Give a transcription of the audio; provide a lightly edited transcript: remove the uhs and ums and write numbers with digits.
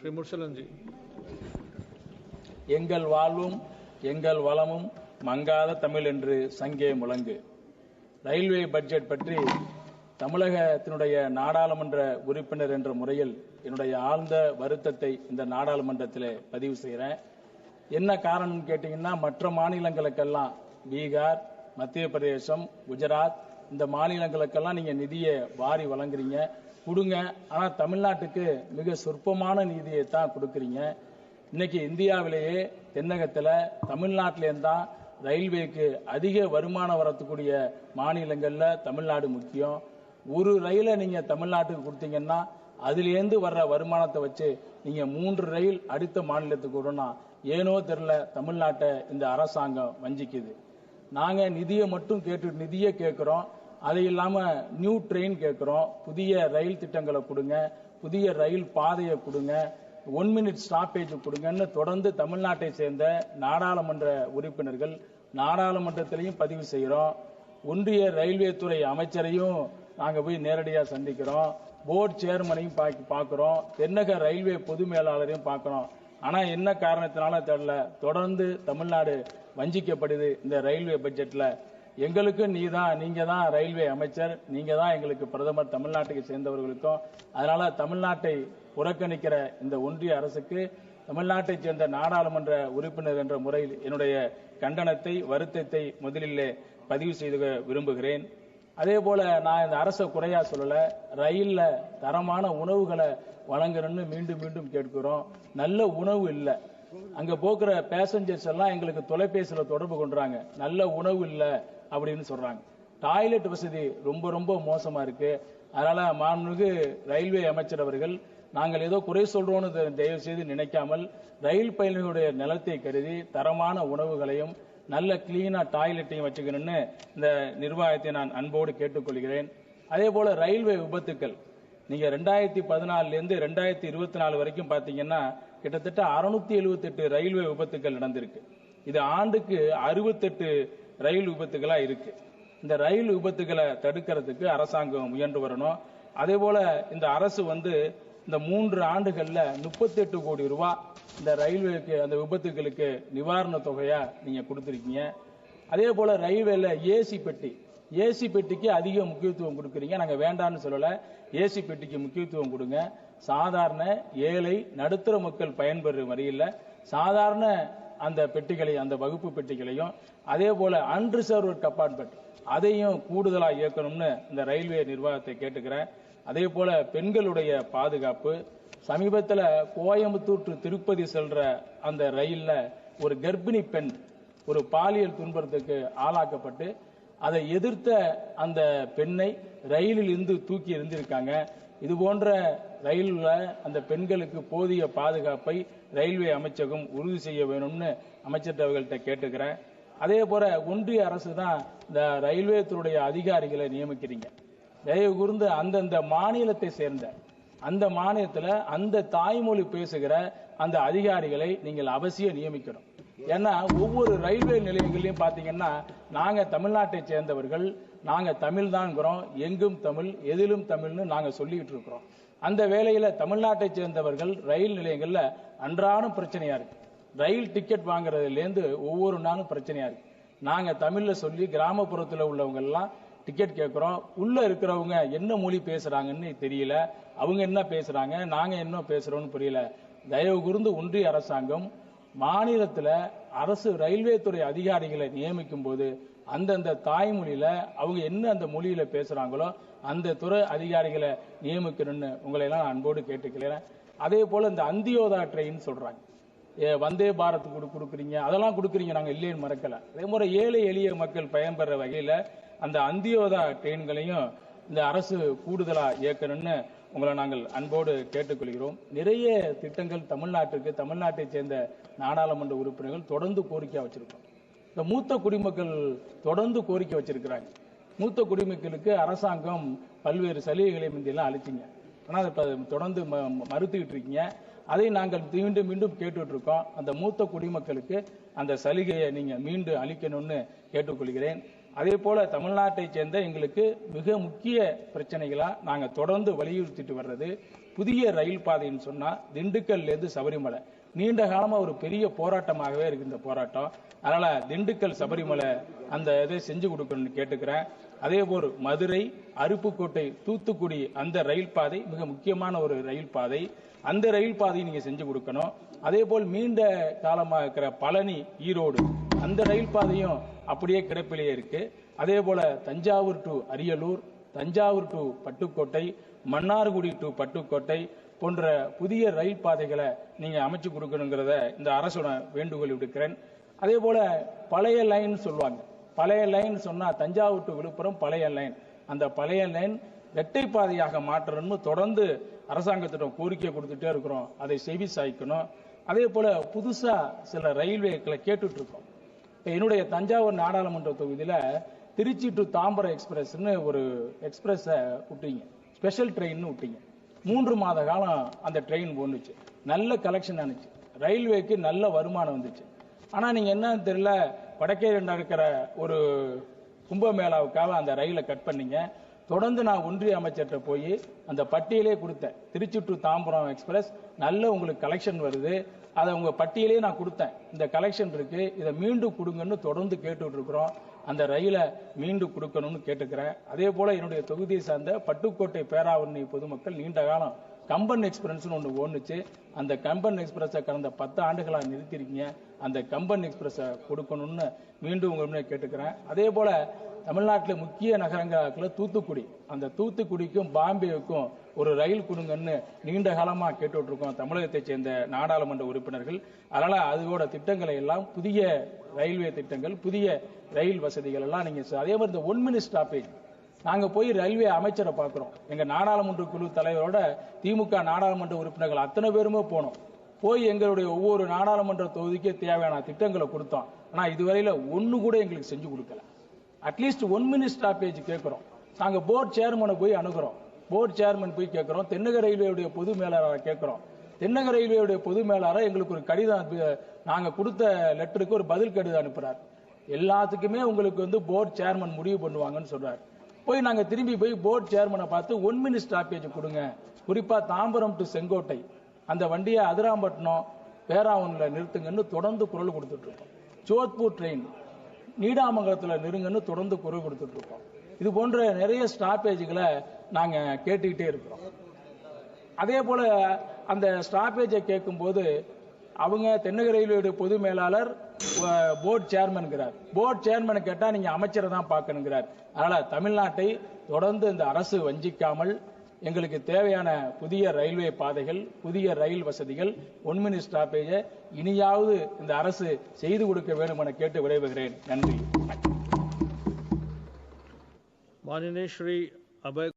श्री मुर्शलन जी। எங்கள் வாழ்வும் எங்கள் வளமும் மங்காத தமிழ் என்று சங்கே முழங்கு. ரயில்வே பட்ஜெட் பற்றி தமிழகத்தினுடைய நாடாளுமன்ற உறுப்பினர் என்ற முறையில் என்னுடைய ஆழ்ந்த வருத்தத்தை இந்த நாடாளுமன்றத்தில் பதிவு செய்கிறேன். என்ன காரணம் கேட்டீங்கன்னா, மற்ற மாநிலங்களுக்கெல்லாம் பீகார், மத்திய பிரதேசம், குஜராத் இந்த மாநிலங்களுக்கெல்லாம் நீங்க நிதியை வாரி வழங்குறீங்க, கொடுங்க. ஆனா தமிழ்நாட்டுக்கு மிக சொற்பமான நிதியை தான் கொடுக்குறீங்க. இன்னைக்கு இந்தியாவிலேயே தென்னகத்தில் தமிழ்நாட்டிலேருந்து தான் ரயில்வேக்கு அதிக வருமானம் வரக்கூடிய மாநிலங்கள்ல தமிழ்நாடு முக்கியம். ஒரு ரயிலை நீங்க தமிழ்நாட்டுக்கு கொடுத்தீங்கன்னா அதுலேருந்து வர்ற வருமானத்தை வச்சு நீங்க 3 ரயில் அடுத்த மாநிலத்துக்கு விடணும். ஏனோ தெரியல, தமிழ்நாட்டை இந்த அரசாங்கம் வஞ்சிக்குது. நாங்க நிதியை கேட்கிறோம், அது இல்லாம நியூ ட்ரெயின் கேட்கிறோம். புதிய ரயில் திட்டங்களை கொடுங்க, புதிய ரயில் பாதையை கொடுங்க, 1 மினிட் ஸ்டாப்பேஜ் கொடுங்கன்னு தொடர்ந்து தமிழ்நாட்டை சேர்ந்த நாடாளுமன்ற உறுப்பினர்கள் நாடாளுமன்றத்திலையும் பதிவு செய்கிறோம். ஒன்றிய ரயில்வே துறை அமைச்சரையும் நாங்க போய் நேரடியாக சந்திக்கிறோம். போர்டு சேர்மனையும் பார்க்கிறோம். தென்னக ரயில்வே பொது மேலாளரையும் பார்க்கிறோம். ஆனா என்ன காரணத்தினால தெரியல, தொடர்ந்து தமிழ்நாடு வஞ்சிக்கப்படுது. இந்த ரயில்வே பட்ஜெட்ல எங்களுக்கு நீங்க தான் ரயில்வே அமைச்சர், நீங்க தான் எங்களுக்கு பிரதமர், தமிழ்நாட்டுக்கு சேர்ந்தவர்களுக்கும். அதனால தமிழ்நாட்டை புறக்கணிக்கிற இந்த ஒன்றிய அரசுக்கு தமிழ்நாட்டை சேர்ந்த நாடாளுமன்ற உறுப்பினர் என்ற முறையில் என்னுடைய கண்டனத்தை, வருத்தத்தை முதலில் பதிவு செய்து விரும்புகிறேன். அதே போல நான் இந்த அரசை குறையா சொல்லல, ரயில்ல தரமான உணவுகளை வழங்கணும்னு மீண்டும் மீண்டும் கேட்கிறோம். நல்ல உணவு இல்லை. அங்க போக்குற பேசஞ்சர்ஸ் எல்லாம் எங்களுக்கு தொலைபேசியில தொடர்பு கொண்டுறாங்க, நல்ல உணவு இல்லை அப்படின்னு சொல்றாங்க. டாய்லெட் வசதி ரொம்ப ரொம்ப மோசமா இருக்கு. அதனால மாண்புமிகு ரயில்வே அமைச்சர் அவர்கள், நாங்கள் ஏதோ குறை சொல்றோம்னு தயவு செய்து நினைக்காமல் ரயில் பயணிகளுடைய நிலத்தை கருதி தரமான உணவுகளையும் நல்ல கிளீனா டாய்லெட்டையும் வச்சுக்கணும்னு இந்த நிர்வாகத்தை நான் அன்போடு கேட்டுக்கொள்கிறேன். அதே போல ரயில்வே விபத்துக்கள் நீங்க 2014 இருந்து 2024 வரைக்கும் பாத்தீங்கன்னா கிட்டத்தட்ட 678 ரயில்வே விபத்துக்கள் நடந்திருக்கு. இது ஆண்டுக்கு 68 ரயில் விபத்துகளா இருக்கு. இந்த ரயில் விபத்துகளை தடுக்கிறதுக்கு அரசாங்கம் முயன்று வரணும். அதே போல இந்த அரசு இந்த 3 ஆண்டுகள்ல 38 கோடி ரூபாய் இந்த ரயில்வேக்கு அந்த விபத்துகளுக்கு நிவாரண தொகையா நீங்க கொடுத்திருக்கீங்க. அதே போல ரயில்வேல ஏசி பெட்டிக்கு அதிக முக்கியத்துவம் கொடுக்குறீங்க. நாங்க வேண்டாம்னு சொல்லல, ஏசி பெட்டிக்கு முக்கியத்துவம் கொடுங்க. சாதாரண ஏழை நடுத்தர மக்கள் பயன்பெறும் வரையில் சாதாரண அந்த பெட்டிகளை, அந்த வகுப்பு பெட்டிகளையும், அதே போல அன்ரிசர்வ்டு கம்பார்ட்மெண்ட் அதையும் கூடுதலா இயக்கணும்னு இந்த ரயில்வே நிர்வாகத்தை கேட்டுக்கிறேன். அதே போல பெண்களுடைய பாதுகாப்பு, சமீபத்தில் கோயம்புத்தூர் டு திருப்பதி செல்ற அந்த ரயில்ல ஒரு கர்ப்பிணி பெண் ஒரு பாலியல் துன்புறுத்தலுக்கு ஆளாக்கப்பட்டு அதை எதிர்த்த அந்த பெண்ணை ரயிலில் இருந்து தூக்கி எறிந்திருக்காங்க. இது போன்ற ரயில்ல அந்த பெண்களுக்கு போதிய பாதுகாப்பை ரயில்வே அமைச்சகம் உறுதி செய்ய வேணும்னு அமைச்சர் அவர்கள்ட்ட கேட்டுக்கிறேன். அதே போல ஒன்றிய அரசு தான் இந்த ரயில்வே துறையுடைய அதிகாரிகளை நியமிக்கிறீங்க. தயவு கூர்ந்து அந்தந்த மாநிலத்தை சேர்ந்த அந்த மாநிலத்தில் அந்த தாய்மொழி பேசுகிற அந்த அதிகாரிகளை நீங்கள் அவசியம் நியமிக்கணும். ஏன்னா ஒவ்வொரு ரயில்வே நிலையங்களையும் பாத்தீங்கன்னா நாங்க தமிழ்நாட்டை சேர்ந்தவர்கள், நாங்க தமிழ் தான்ங்கிறோம், எங்கும் தமிழ் எதிலும் தமிழ்னு நாங்க சொல்லிட்டு இருக்கிறோம். அந்த வேளையில தமிழ்நாட்டை சேர்ந்தவர்கள் ரயில் நிலையங்கள்ல அன்றாடம் பிரச்சனையா இருக்கு. ரயில் டிக்கெட் வாங்குறதுல இருந்து ஒவ்வொரு நாளும் பிரச்சனையா இருக்கு. நாங்க தமிழ்ல சொல்லி கிராமப்புறத்தில் உள்ளவங்க எல்லாம் டிக்கெட் கேட்கிறோம். உள்ள இருக்கிறவங்க என்ன மொழி பேசுறாங்கன்னு தெரியல, அவங்க என்ன பேசுறாங்க, நாங்க என்ன பேசுறோம்னு புரியல. தயவு கூர்ந்து ஒன்றிய அரசாங்கம் மாநிலத்தில் அரசு ரயில்வே துறை அதிகாரிகளை நியமிக்கும் போது அந்தந்த தாய்மொழியில அவங்க என்ன அந்த மொழியில பேசுறாங்களோ அந்த துறை அதிகாரிகளை நியமிக்கணும்னு உங்களை எல்லாம் அன்போடு கேட்டுக்கிறேன். அதே போல இந்த அந்தியோதா ட்ரெயின் சொல்றாங்க, வந்தே பாரத் கொடுக்குறீங்க, அதெல்லாம் கொடுக்குறீங்க, நாங்க இல்லைன்னு மறக்கல. அதே மாதிரி ஏழை எளிய மக்கள் பயன்பெற வகையில அந்த அந்தியோதா ட்ரெயின்களையும் இந்த அரசு கூடுதலா இயக்கணும்னு உங்களை நாங்கள் அன்போடு கேட்டுக்கொள்கிறோம். நிறைய திட்டங்கள் தமிழ்நாட்டை சேர்ந்த நாடாளுமன்ற உறுப்பினர்கள் தொடர்ந்து கோரிக்கை வச்சிருக்கோம். இந்த மூத்த குடிமக்கள் தொடர்ந்து கோரிக்கை வச்சிருக்கிறாங்க. மூத்த குடிமக்களுக்கு அரசாங்கம் பல்வேறு சலுகைகளை முந்தையெல்லாம் அளிச்சிங்க, ஆனால் அதை தொடர்ந்து மறுத்துக்கிட்டு இருக்கீங்க. அதை நாங்கள் மீண்டும் மீண்டும் கேட்டுட்டு இருக்கோம். அந்த மூத்த குடிமக்களுக்கு அந்த சலுகையை நீங்க மீண்டும் அளிக்கணும்னு கேட்டுக்கொள்கிறேன். அதே போல தமிழ்நாட்டை சேர்ந்த எங்களுக்கு மிக முக்கிய பிரச்சனைகளா நாங்க தொடர்ந்து வலியுறுத்திட்டு வர்றது புதிய ரயில் பாதைன்னு சொன்னா திண்டுக்கல்ல இருந்து சபரிமலை நீண்ட காலமா ஒரு பெரிய போராட்டமாகவே இருக்கு இந்த போராட்டம். அதனால திண்டுக்கல் சபரிமலை அந்த இதை செஞ்சு கொடுக்கணும்னு கேட்டுக்கிறேன். அதே போல் மதுரை, அருப்புக்கோட்டை, தூத்துக்குடி அந்த ரயில் பாதை மிக முக்கியமான ஒரு ரயில் பாதை. அந்த ரயில் பாதையை நீங்க செஞ்சு கொடுக்கணும். அதே போல் நீண்ட காலமாக இருக்கிற பழனி, ஈரோடு அந்த ரயில் பாதையும் அப்படியே கிடப்பிலேயே இருக்கு. அதே போல Thanjavur to Ariyalur, Thanjavur to Pattukkottai, Mannargudi to Pattukkottai போன்ற புதிய ரயில் பாதைகளை நீங்க அமைச்சு கொடுக்கணுங்கிறத இந்த அரசோட வேண்டுகோள் விடுக்கிறேன். அதே போல பழைய லைன் சொல்லுவாங்க. பழைய லைன் சொன்னா தஞ்சாவூர் டு விழுப்புரம் பழைய லைன். அந்த பழைய லைன் இரட்டை பாதையாக மாற்றணும்னு தொடர்ந்து அரசாங்கத்திடம் கோரிக்கை கொடுத்துட்டே இருக்கிறோம். அதை செவி சாய்க்கணும். அதே போல புதுசா சில ரயில்வேக்களை கேட்டுட்டு இருக்கோம். என்னுடைய தஞ்சாவூர் நாடாளுமன்ற தொகுதியில திருச்சி டு தாம்பரம் எக்ஸ்பிரஸ்ன்னு ஒரு எக்ஸ்பிரஸ் விட்டீங்க, ஸ்பெஷல் ட்ரெயின் விட்டீங்க. 3 மாத காலம் அந்த ட்ரெயின் போனுச்சு. நல்ல கலெக்ஷன் ஆனிச்சு, ரயில்வேக்கு நல்ல வருமானம் வந்துச்சு. ஆனா நீங்க என்னன்னு தெரியல, வடக்கே நடக்கிற ஒரு கும்பமேளாவுக்காக அந்த ரயிலை கட் பண்ணீங்க. தொடர்ந்து நான் ஒன்றிய அமைச்சர்கிட்ட போய் அந்த பட்டியலே கொடுத்தேன். திருச்சி டு தாம்பரம் எக்ஸ்பிரஸ் நல்ல உங்களுக்கு கலெக்ஷன் வருது, அதை உங்க பட்டியலே நான் கொடுத்தேன். இந்த கலெக்ஷன் இருக்கு, இதை மீண்டும் கொடுங்கன்னு தொடர்ந்து கேட்டுட்டு இருக்கிறோம். அந்த ரயிலை மீண்டும் கொடுக்கணும்னு கேட்டுக்கிறேன். அதே போல என்னுடைய தொகுதியை சார்ந்த பட்டுக்கோட்டை பேராவூரணி பொதுமக்கள் நீண்ட காலம் கம்பன் எக்ஸ்பிரஸ் ஒன்று ஓடுச்சு. அந்த கம்பன் எக்ஸ்பிரஸை கடந்த 10 ஆண்டுகளாக நிறுத்திருக்கீங்க. அந்த கம்பன் எக்ஸ்பிரஸை கொடுக்கணும்னு மீண்டும் உங்க கேட்டுக்கிறேன். அதே போல தமிழ்நாட்டில் முக்கிய நகரங்களாக தூத்துக்குடி, அந்த தூத்துக்குடிக்கும் பாம்பேவுக்கும் ஒரு ரயில் கொடுங்கன்னு நீண்ட காலமா கேட்டுட்டு இருக்கோம் தமிழகத்தை சேர்ந்த நாடாளுமன்ற உறுப்பினர்கள். அதனால அதோட திட்டங்களை எல்லாம் புதிய ரயில்வே திட்டங்கள், புதிய ரயில் வசதிகள் எல்லாம் நீங்க அதே மாதிரி இந்த 1 மினிட் ஸ்டாப்பேஜ் நாங்க போய் ரயில்வே அமைச்சரை பார்க்கிறோம். எங்க நாடாளுமன்ற குழு தலைவரோட திமுக நாடாளுமன்ற உறுப்பினர்கள் அத்தனை பேருமே போனோம். போய் எங்களுடைய ஒவ்வொரு நாடாளுமன்ற தொகுதிக்கே தேவையான திட்டங்களை கொடுத்தோம். ஆனா இதுவரையில ஒண்ணு கூட எங்களுக்கு செஞ்சு கொடுக்கல. அட்லீஸ்ட் 1 மினிட் ஸ்டாப்பேஜ் கேட்கிறோம். நாங்க போர்டு சேர்மனை போய் அணுகிறோம், போர்டு சேர்மன் போய் கேட்கிறோம், தென்னக ரயில்வேயுடைய பொது மேலாளரை கேட்கிறோம். தென்னக ரயில்வேயுடைய பொது மேலாளர் எங்களுக்கு ஒரு கடிதம், நாங்க கொடுத்த லெட்டருக்கு ஒரு பதில் கடிதம் அனுப்புறார். எல்லாத்துக்குமே உங்களுக்கு போர்டு சேர்மன் முடிவு பண்ணுவாங்கன்னு சொல்றாரு. போய் நாங்க திரும்பி போய் போர்டு சேர்மனை பார்த்து 1 மினிட் ஸ்டாப்பேஜ் கொடுங்க, குறிப்பா தாம்பரம் டு செங்கோட்டை அந்த வண்டியை அதிராம்பட்டினம் பேராவூர்ல நிறுத்துங்கன்னு தொடர்ந்து குரல் கொடுத்துட்டு இருக்கோம். ஜோத்பூர் ட்ரெயின் நீடாமங்கலத்தில் நெருங்கன்னு தொடர்ந்து குரல் கொடுத்துட்டு இருக்கோம். இது போன்ற நிறைய ஸ்டாப்பேஜ்களை நாங்க கேட்டுக்கிட்டே இருக்கிறோம். அதே போல அந்த ஸ்டாப்பேஜை கேட்கும் போது அவங்க தென்னக ரயில்வே பொது மேலாளர் போர்டு சேர்மன்கிறார். போர்டு சேர்மனை கேட்டா நீங்க அமைச்சரை தான் பார்க்கணுங்கிறார். அதனால தமிழ்நாட்டை தொடர்ந்து இந்த அரசு வஞ்சிக்காமல் எங்களுக்கு தேவையான புதிய ரயில்வே பாதைகள், புதிய ரயில் வசதிகள், 1 மினிட் ஸ்டாப்பேஜை இனியாவது இந்த அரசு செய்து கொடுக்க வேண்டும் என கேட்டு விடைபெறுகிறேன். நன்றி. माननीय श्री अभय